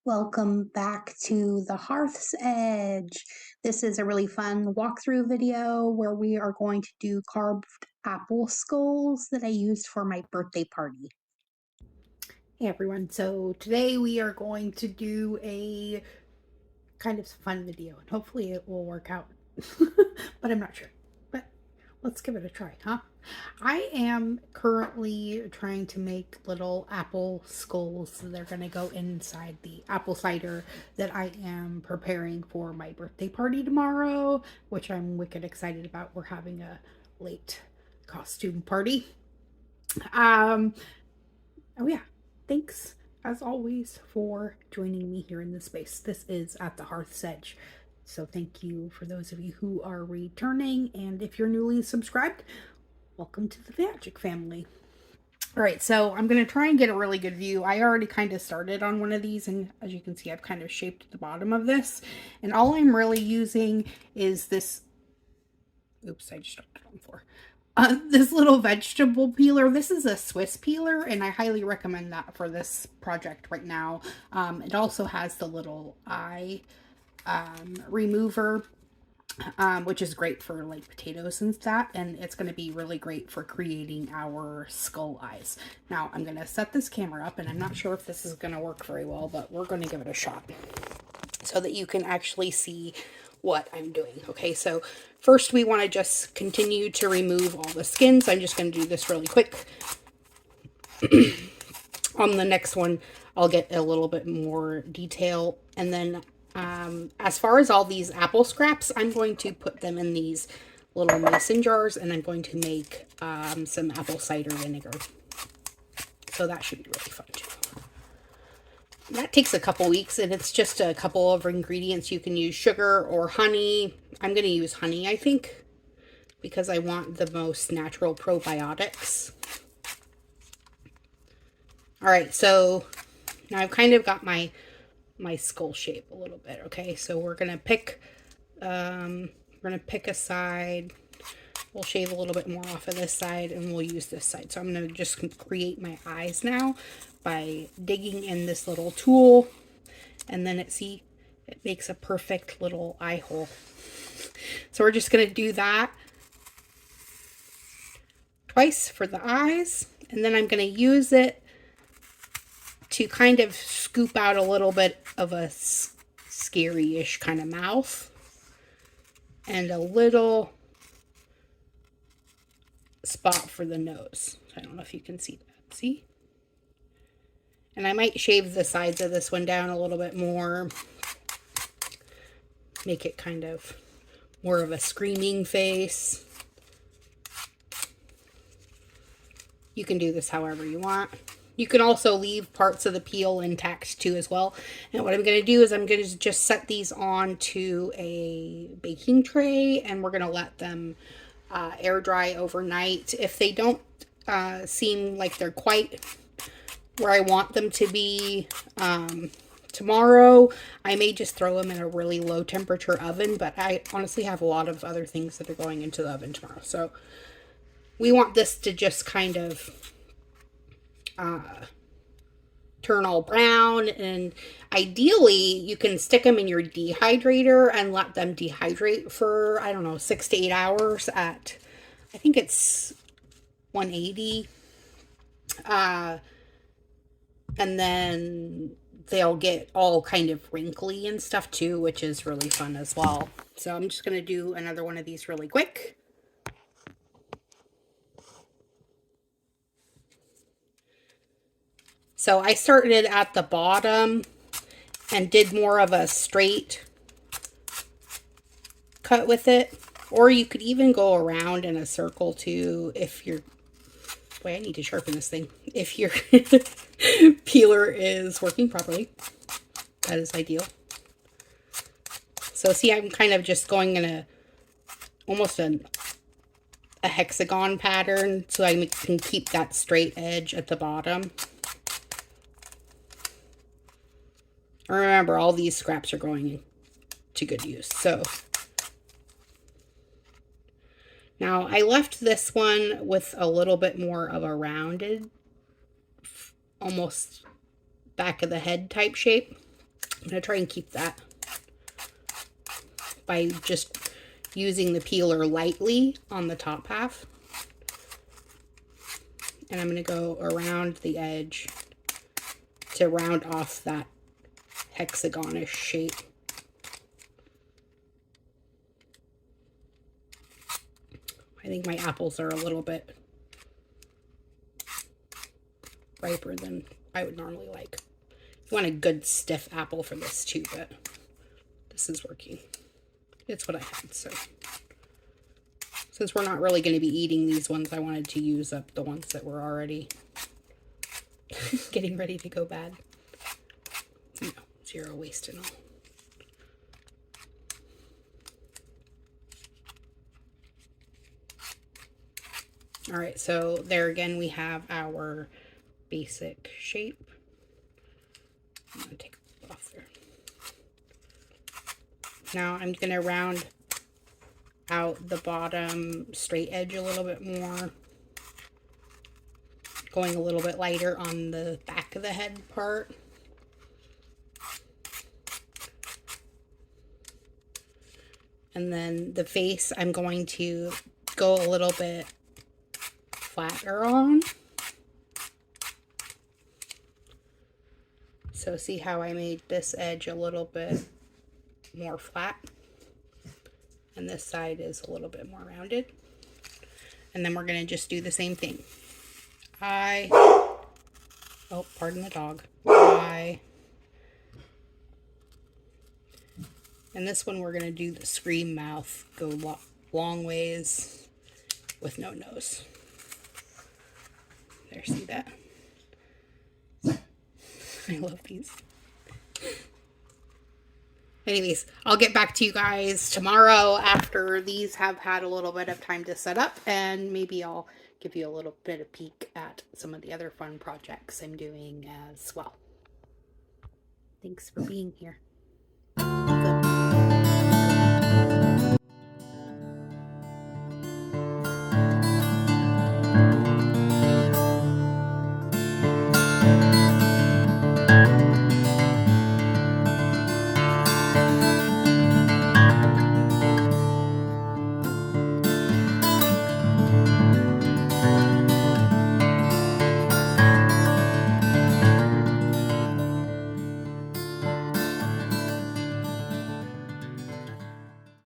Welcome back to the Hearth's Edge. This is a really fun walkthrough video where we are going to do carved apple skulls that I used for my birthday party. Hey everyone, so today we are going to do a kind of fun video and hopefully it will work out, but I'm not sure. But let's give it a try, huh? I am currently trying to make little apple skulls. So they're going to go inside the apple cider that I am preparing for my birthday party tomorrow, which I'm wicked excited about. We're having a late costume party. Um, Oh, yeah. Thanks, as always, for joining me here in this space. This is At the Hearth's Edge. So, thank you for those of you who are returning. And if you're newly subscribed, welcome to the Magic family. All right, so I'm going to try and get a really good view. I already kind of started on one of these, and as you can see, I've kind of shaped the bottom of this. And all I'm really using is this. Oops, I just started on 4. This little vegetable peeler. This is a Swiss peeler, and I highly recommend that for this project right now. It also has the little eye remover, which is great for like potatoes and that, and it's going to be really great for creating our skull eyes. Now, I'm going to set this camera up, and I'm not sure if this is going to work very well, but we're going to give it a shot so that you can actually see what I'm doing. Okay, so first we want to just continue to remove all the skins. I'm just going to do this really quick. On the next one, I'll get a little bit more detail. And then as far as all these apple scraps, I'm going to put them in these little mason jars, and I'm going to make some apple cider vinegar. So that should be really fun too. That takes a couple weeks, and it's just a couple of ingredients. You can use sugar or honey. I'm going to use honey, I think, because I want the most natural probiotics. All right, so now I've kind of got my skull shape a little bit. Okay, so we're going to pick a side. We'll shave a little bit more off of this side, and we'll use this side. So I'm going to just create my eyes now by digging in this little tool, and then it makes a perfect little eye hole. So we're just going to do that twice for the eyes, and then I'm going to use it to kind of scoop out a little bit of a scary-ish kind of mouth and a little spot for the nose. I don't know if you can see that. See? And I might shave the sides of this one down a little bit more. Make it kind of more of a screaming face. You can do this however you want. You can also leave parts of the peel intact too as well. And what I'm going to do is I'm going to just set these onto a baking tray, and we're going to let them air dry overnight. If they don't seem like they're quite where I want them to be tomorrow, I may just throw them in a really low temperature oven, but I honestly have a lot of other things that are going into the oven tomorrow. So we want this to just kind of turn all brown, and ideally you can stick them in your dehydrator and let them dehydrate for, I don't know, 6 to 8 hours at, I think it's 180. And then they'll get all kind of wrinkly and stuff too, which is really fun as well. So I'm just going to do another one of these really quick. So I started at the bottom and did more of a straight cut with it. Or you could even go around in a circle too if you're... Boy, I need to sharpen this thing. If your peeler is working properly, that is ideal. So see, I'm kind of just going in almost a hexagon pattern so I can keep that straight edge at the bottom. Remember, all these scraps are going to good use. So now I left this one with a little bit more of a rounded, almost back of the head type shape. I'm going to try and keep that by just using the peeler lightly on the top half. And I'm going to go around the edge to round off that hexagonish shape. I think my apples are a little bit riper than I would normally like. You want a good stiff apple for this too, but this is working. It's what I had, so. Since we're not really going to be eating these ones, I wanted to use up the ones that were already getting ready to go bad. No, zero waste and all. All right, so there again we have our basic shape. I'm gonna take it off there. Now I'm gonna round out the bottom straight edge a little bit more, going a little bit lighter on the back of the head part. And then the face I'm going to go a little bit flatter on. So see how I made this edge a little bit more flat, and this side is a little bit more rounded. And then we're going to just do the same thing. Oh, pardon the dog. And this one we're going to do the scream mouth, go long ways with no nose. There, see that? I love these. Anyways, I'll get back to you guys tomorrow after these have had a little bit of time to set up, and maybe I'll give you a little bit of peek at some of the other fun projects I'm doing as well. Thanks for being here.